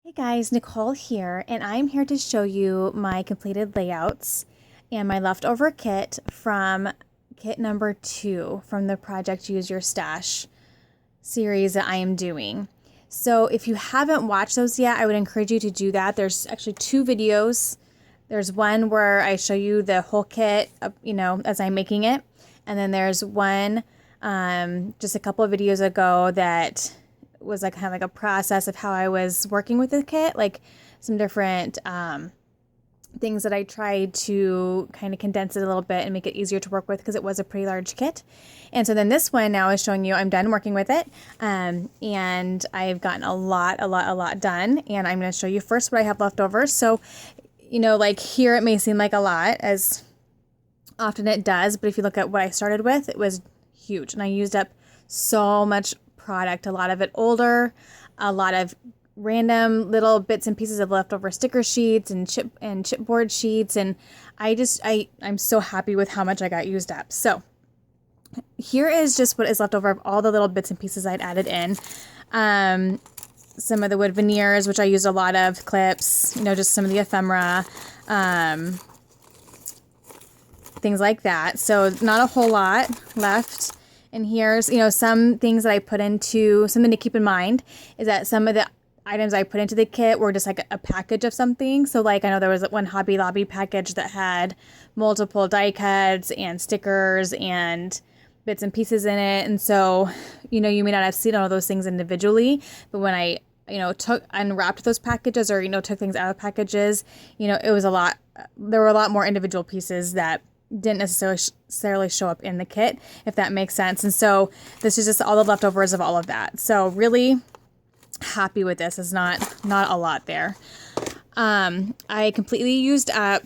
Hey guys, Nicole here, and I'm here to show you my completed layouts and my leftover kit from kit number 2 from the Project Use Your Stash series that I am doing. So if you haven't watched those yet, I would encourage you to do that. There's actually 2 videos. There's one where I show you the whole kit, as I'm making it. And then there's one just a couple of videos ago that was like kind of like a process of how I was working with the kit, like some different things that I tried to kind of condense it a little bit and make it easier to work with because it was a pretty large kit. And so then this one now is showing you I'm done working with it, and I've gotten a lot done. And I'm going to show you first what I have left over. So, like here it may seem like a lot, as often it does, but if you look at what I started with, it was huge, and I used up so much product, a lot of it older, a lot of random little bits and pieces of leftover sticker sheets and chipboard sheets, and I'm so happy with how much I got used up. So here is just what is left over of all the little bits and pieces I'd added in. Some of the wood veneers, which I used a lot of, clips, just some of the ephemera, things like that. So not a whole lot left. And here's, some things that I put into, something to keep in mind is that some of the items I put into the kit were just like a package of something. So like, I know there was one Hobby Lobby package that had multiple die cuts and stickers and bits and pieces in it. And so, you may not have seen all those things individually, but when I, unwrapped those packages or, took things out of packages, it was there were a lot more individual pieces that didn't necessarily show up in the kit, if that makes sense. And so this is just all the leftovers of all of that. So really happy with this. It's not a lot there. I completely used up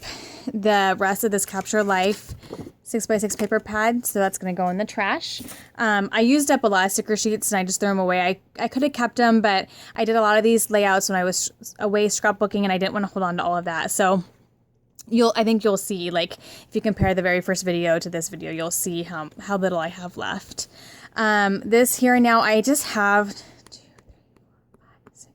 the rest of this Capture Life 6x6 paper pad, so that's going to go in the trash. I used up a lot of sticker sheets and I just threw them away. I could have kept them, but I did a lot of these layouts when I was away scrapbooking and I didn't want to hold on to all of that. So I think you'll see, like, if you compare the very first video to this video, you'll see how little I have left. This here now, I just have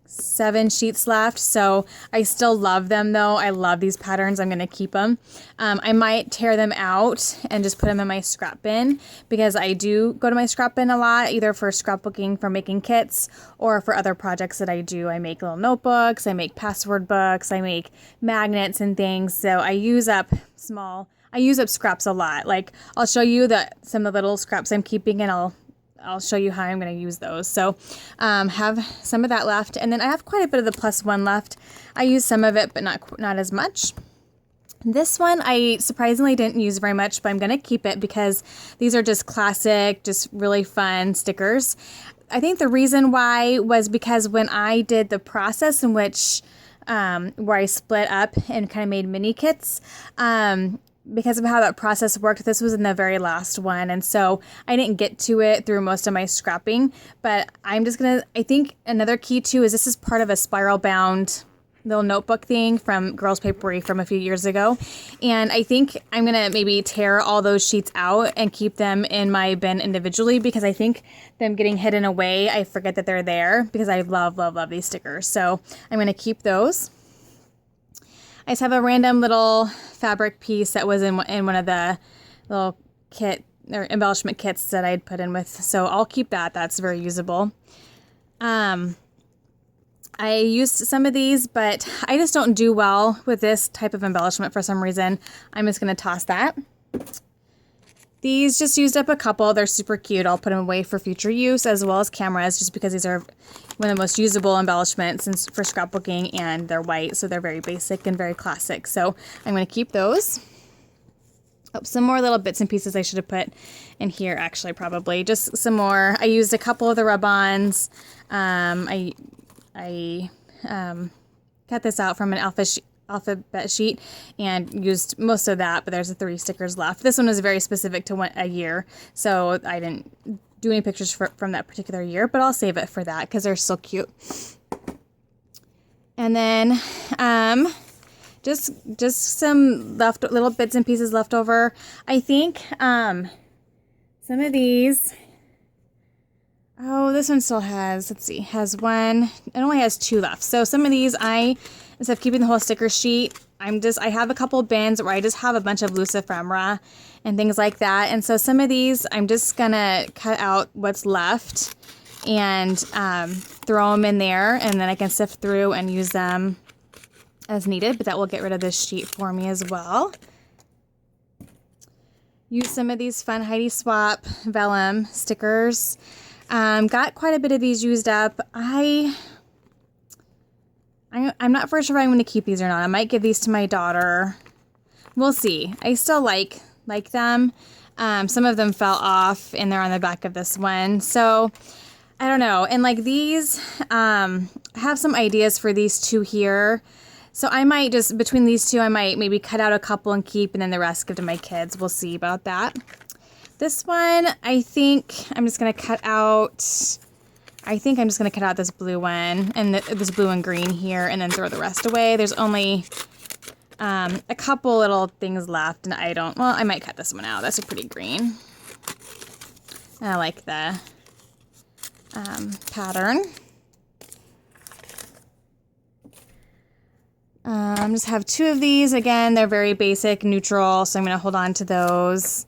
7 sheets left, so I still love them though. I love these patterns. I'm going to keep them. I might tear them out and just put them in my scrap bin, because I do go to my scrap bin a lot, either for scrapbooking for making kits or for other projects that I do. I make little notebooks, I make password books, I make magnets and things. So I use up scraps a lot. Like, I'll show you some of the little scraps I'm keeping, and I'll show you how I'm going to use those. So have some of that left. And then I have quite a bit of the +1 left. I use some of it, but not as much. This one I surprisingly didn't use very much, but I'm going to keep it because these are just classic, just really fun stickers. I think the reason why was because when I did the process in which where I split up and kind of made mini kits, because of how that process worked, this was in the very last one. And so I didn't get to it through most of my scrapping, but I think another key too is this is part of a spiral bound little notebook thing from Girls Papery from a few years ago. And I think I'm going to maybe tear all those sheets out and keep them in my bin individually, because I think them getting hidden away, I forget that they're there, because I love these stickers. So I'm going to keep those. I just have a random little fabric piece that was in one of the little kit or embellishment kits that I'd put in with. So I'll keep that. That's very usable. I used some of these, but I just don't do well with this type of embellishment for some reason. I'm just going to toss that. These just used up a couple. They're super cute. I'll put them away for future use, as well as cameras, just because these are one of the most usable embellishments for scrapbooking, and they're white, so they're very basic and very classic. So I'm going to keep those. Oh, some more little bits and pieces I should have put in here, actually, probably. Just some more. I used a couple of the rub-ons. I cut this out from an alphabet sheet and used most of that, but there's 3 stickers left. This one was very specific to a year, so I didn't do any pictures from that particular year, but I'll save it for that because they're so cute. And then just some little bits and pieces left over. I think some of these Oh, this one still has, let's see, has one. It only has 2 left. So some of these instead of keeping the whole sticker sheet, I have a couple bins where I just have a bunch of loose ephemera and things like that. And so some of these, I'm just gonna cut out what's left and throw them in there, and then I can sift through and use them as needed, but that will get rid of this sheet for me as well. Use some of these fun Heidi Swap vellum stickers. Got quite a bit of these used up. I'm not for sure if I'm going to keep these or not. I might give these to my daughter. We'll see. I still like them. Some of them fell off and they're on the back of this one. So I don't know. And like these, I have some ideas for these 2 here. So I might just, between these 2, I might maybe cut out a couple and keep, and then the rest give to my kids. We'll see about that. This one, I think I'm just going to cut out, this blue one and this blue and green here, and then throw the rest away. There's only a couple little things left, and I might cut this one out. That's a pretty green. And I like the pattern. Just have 2 of these. Again, they're very basic, neutral, so I'm going to hold on to those.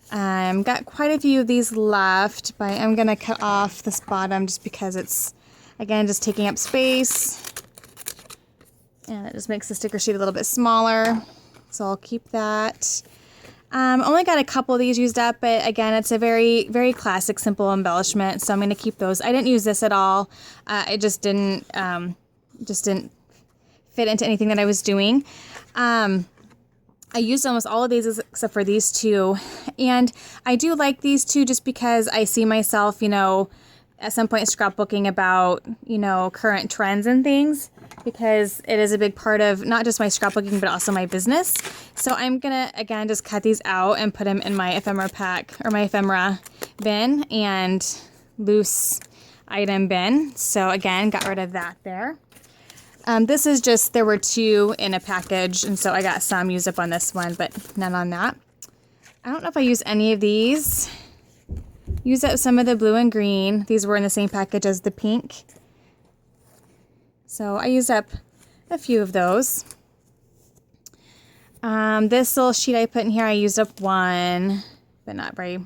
Got quite a few of these left, but I'm going to cut off this bottom just because it's, again, just taking up space. And it just makes the sticker sheet a little bit smaller. So I'll keep that. Only got a couple of these used up, but again, it's a very, very classic, simple embellishment. So I'm going to keep those. I didn't use this at all. It just didn't fit into anything that I was doing. I used almost all of these except for these 2. And I do like these 2 just because I see myself, at some point scrapbooking about, current trends and things, because it is a big part of not just my scrapbooking, but also my business. So I'm going to, again, just cut these out and put them in my ephemera pack, or my ephemera bin and loose item bin. So again, got rid of that there. This is just, there were 2 in a package, and so I got some used up on this one, but none on that. I don't know if I used any of these. Used up some of the blue and green. These were in the same package as the pink. So I used up a few of those. This little sheet I put in here, I used up 1, but not very,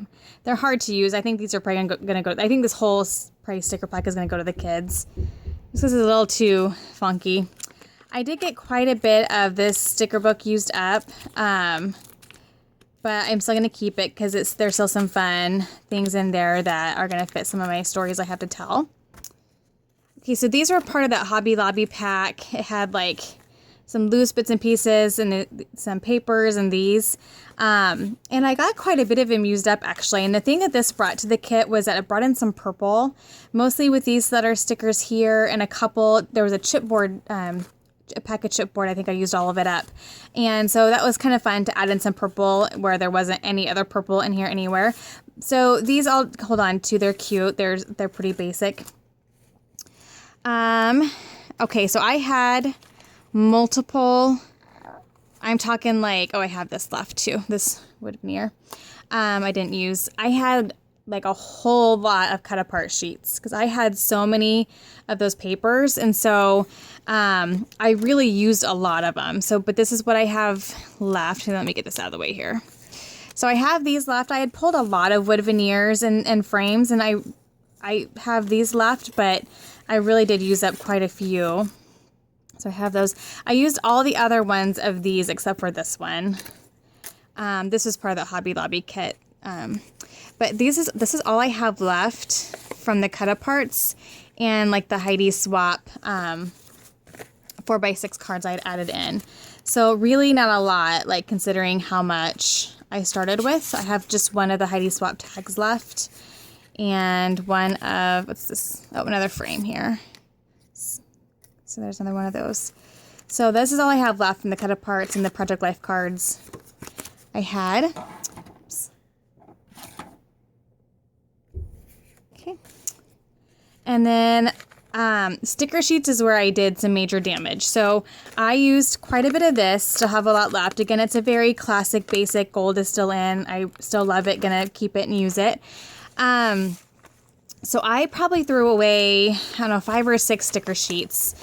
they're hard to use. I think these are probably going to go, I think this whole price sticker pack is going to go to the kids. This is a little too funky. I did get quite a bit of this sticker book used up, but I'm still going to keep it because there's still some fun things in there that are going to fit some of my stories I have to tell. Okay, so these were part of that Hobby Lobby pack. It had like some loose bits and pieces and some papers and these. And I got quite a bit of them used up actually. And the thing that this brought to the kit was that it brought in some purple, mostly with these that are stickers here, and a couple, there was a chipboard, a pack of chipboard. I think I used all of it up. And so that was kind of fun to add in some purple where there wasn't any other purple in here anywhere. So these I'll hold on to, they're cute. They're pretty basic. Okay, so I had multiple, I'm talking like, I have this left too, this wood veneer. I didn't use, I had like a whole lot of cut apart sheets because I had so many of those papers. And so, I really used a lot of them. So, but this is what I have left. And let me get this out of the way here. So I have these left. I had pulled a lot of wood veneers and frames, and I have these left, but I really did use up quite a few. So I have those. I used all the other ones of these except for this one. This is part of the Hobby Lobby kit. But this is all I have left from the cut aparts and like the Heidi Swap 4x6 cards I had added in. So really not a lot, like considering how much I started with. I have just one of the Heidi Swap tags left and one of, what's this? Oh, another frame here. So there's another one of those. So this is all I have left from the cut aparts and the Project Life cards I had. Oops. Okay. And then sticker sheets is where I did some major damage. So I used quite a bit of this, still have a lot left. Again, it's a very classic, basic, gold is still in. I still love it, gonna keep it and use it. So I probably threw away, I don't know, 5 or 6 sticker sheets.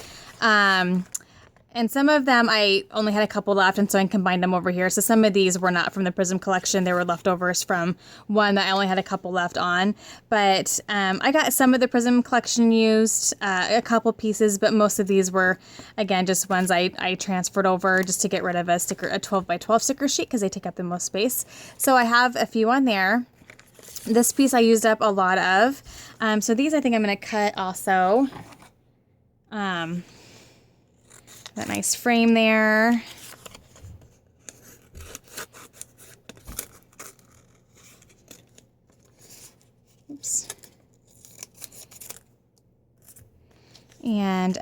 And some of them I only had a couple left, and so I combined them over here. So some of these were not from the Prism collection. They were leftovers from one that I only had a couple left on. But I got some of the Prism collection used, a couple pieces, but most of these were, again, just ones I transferred over just to get rid of a 12 by 12 sticker sheet because they take up the most space. So I have a few on there. This piece I used up a lot of. So these I think I'm going to cut also. That nice frame there. Oops. And,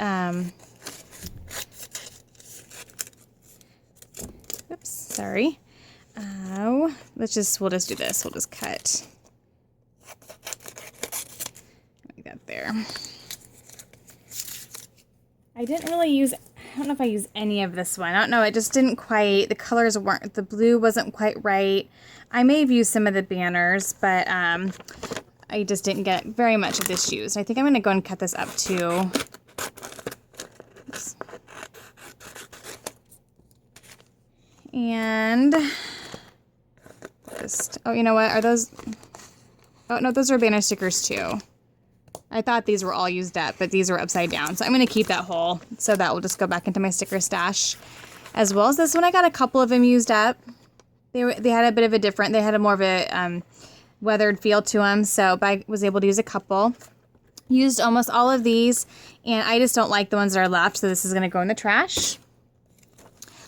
oops, sorry. We'll just do this. We'll just cut like that there. I didn't really use, I don't know if I used any of this one. I don't know. It just didn't quite, the colors weren't, the blue wasn't quite right. I may have used some of the banners, but I just didn't get very much of this used. I think I'm going to go and cut this up too. Oops. And just, oh, you know what? Are those, oh no, those are banner stickers too. I thought these were all used up, but these were upside down. So I'm going to keep that whole. So that will just go back into my sticker stash. As well as this one, I got a couple of them used up. They had a bit of a different, they had a more of a weathered feel to them. So I was able to use a couple. Used almost all of these. And I just don't like the ones that are left. So this is going to go in the trash.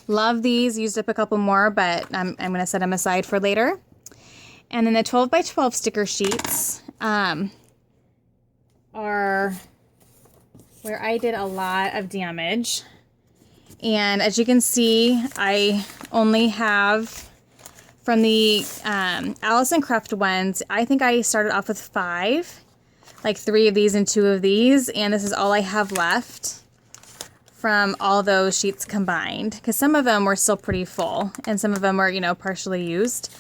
Love these. Used up a couple more, but I'm going to set them aside for later. And then the 12 by 12 sticker sheets. Are where I did a lot of damage. And as you can see, I only have from the Alice and Craft ones, I think I started off with 5, like 3 of these and 2 of these, and this is all I have left from all those sheets combined, because some of them were still pretty full and some of them were, you know, partially used.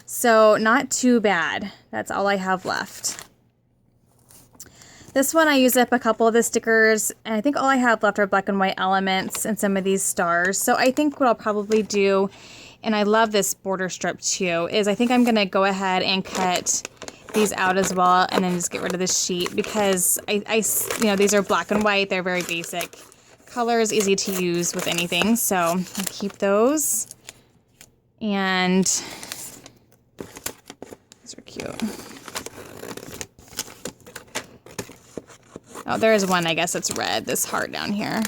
So not too bad. That's all I have left. This one I used up a couple of the stickers, and I think all I have left are black and white elements and some of these stars. So I think what I'll probably do, and I love this border strip too, is I think I'm going to go ahead and cut these out as well and then just get rid of this sheet because I you know, these are black and white. They're very basic. Color is easy to use with anything, so I'll keep those. And these are cute. Oh, there is one, I guess it's red, this heart down here.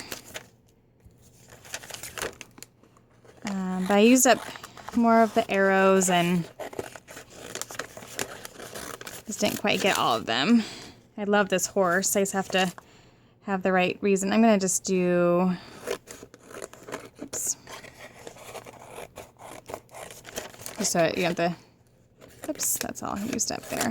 But I used up more of the arrows and just didn't quite get all of them. I love this horse. I just have to have the right reason. I'm going to just do, oops. Just so you have the, oops, that's all used up there.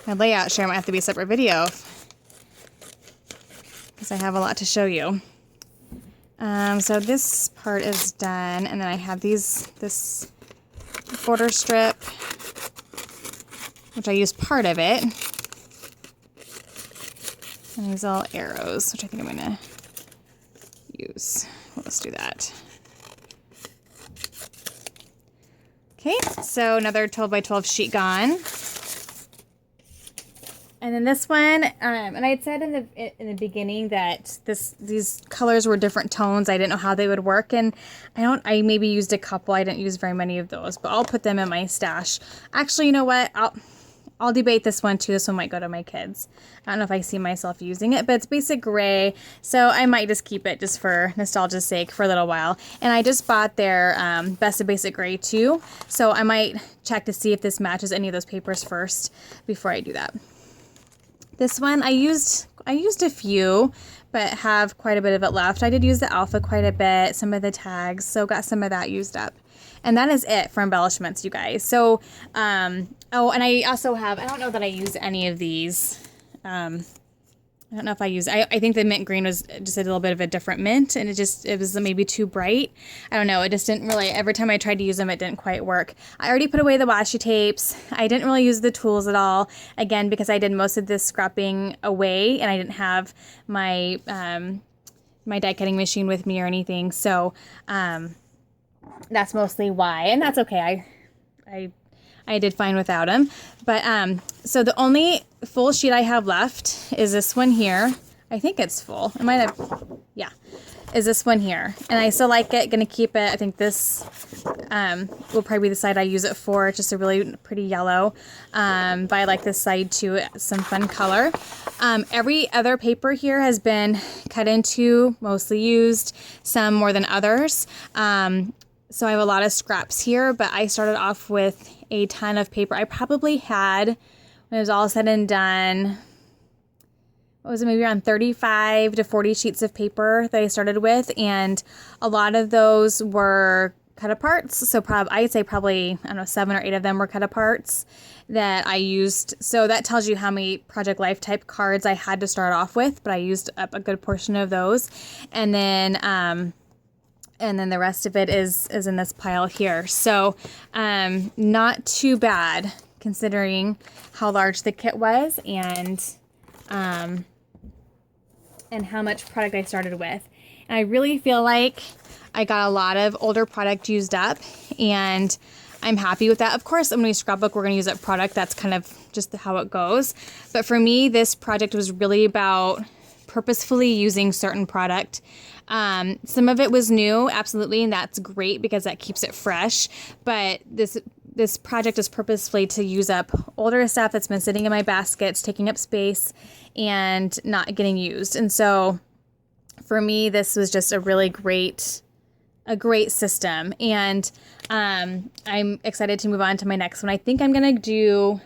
My layout share might have to be a separate video because I have a lot to show you. So this part is done, and then I have this border strip, which I used part of it, and these all arrows, which I think I'm going to use. Well, let's do that. Okay, so another 12 by 12 sheet gone. And then this one, and I had said in the beginning that these colors were different tones. I didn't know how they would work, and I maybe used a couple. I didn't use very many of those, but I'll put them in my stash. Actually, you know what? I'll debate this one too. This one might go to my kids. I don't know if I see myself using it, but it's basic gray, so I might just keep it just for nostalgia's sake for a little while. And I just bought their Best of Basic Gray too, so I might check to see if this matches any of those papers first before I do that. This one, I used a few, but have quite a bit of it left. I did use the alpha quite a bit, some of the tags, so got some of that used up. And that is it for embellishments, you guys. So, oh, and I also have, I don't know that I use any of these I don't know if I used, I think the mint green was just a little bit of a different mint, and it was maybe too bright. I don't know. It just didn't really, every time I tried to use them, it didn't quite work. I already put away the washi tapes. I didn't really use the tools at all, again, because I did most of this scrapping away and I didn't have my, my die cutting machine with me or anything. So, that's mostly why, and that's okay. I did fine without them. But so the only full sheet I have left is this one here. I think it's full. It might have, yeah, is this one here. And I still like it. Gonna keep it. I think this will probably be the side I use it for. It's just a really pretty yellow. But I like this side too. It's some fun color. Every other paper here has been cut into, mostly used, some more than others. So I have a lot of scraps here, but I started off with a ton of paper. I probably had, when it was all said and done, what was it, maybe around 35 to 40 sheets of paper that I started with, and a lot of those were cut aparts. So I'd say probably, I don't know, 7 or 8 of them were cut aparts that I used. So that tells you how many Project Life type cards I had to start off with, but I used up a good portion of those. And then the rest of it is in this pile here. So not too bad considering how large the kit was and how much product I started with. And I really feel like I got a lot of older product used up, and I'm happy with that. Of course, when we scrapbook, we're going to use up product. That's kind of just how it goes. But for me, this project was really about purposefully using certain product. Some of it was new, absolutely, and that's great because that keeps it fresh. But this project is purposefully to use up older stuff that's been sitting in my baskets, taking up space, and not getting used. And so for me, this was just a really great system. And I'm excited to move on to my next one. I think I'm going to do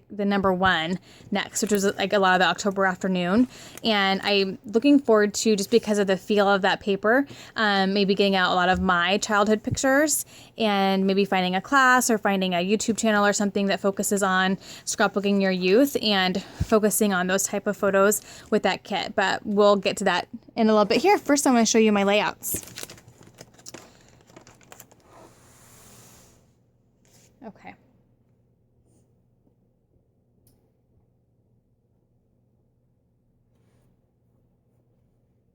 the number 1 next, which was like a lot of the October afternoon. And I'm looking forward to, just because of the feel of that paper, maybe getting out a lot of my childhood pictures and maybe finding a class or finding a YouTube channel or something that focuses on scrapbooking your youth and focusing on those type of photos with that kit. But we'll get to that in a little bit. Here, first I'm going to show you my layouts. Okay.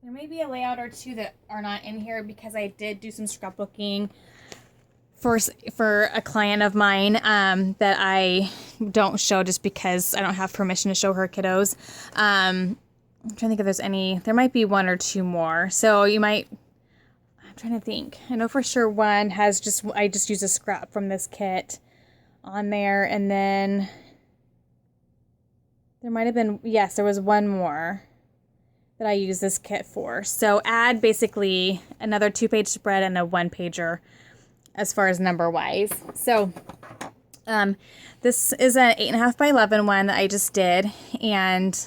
There may be a layout or two that are not in here because I did do some scrapbooking for a client of mine that I don't show just because I don't have permission to show her kiddos. I'm trying to think if there's any. There might be 1 or 2 more. So you might. I'm trying to think. I know for sure one has I just used a scrap from this kit on there, and then there might have been, yes, there was 1 more that I use this kit for. So add basically another 2-page spread and a 1-pager as far as number wise. So this is an 8.5 by 11 one that I just did, and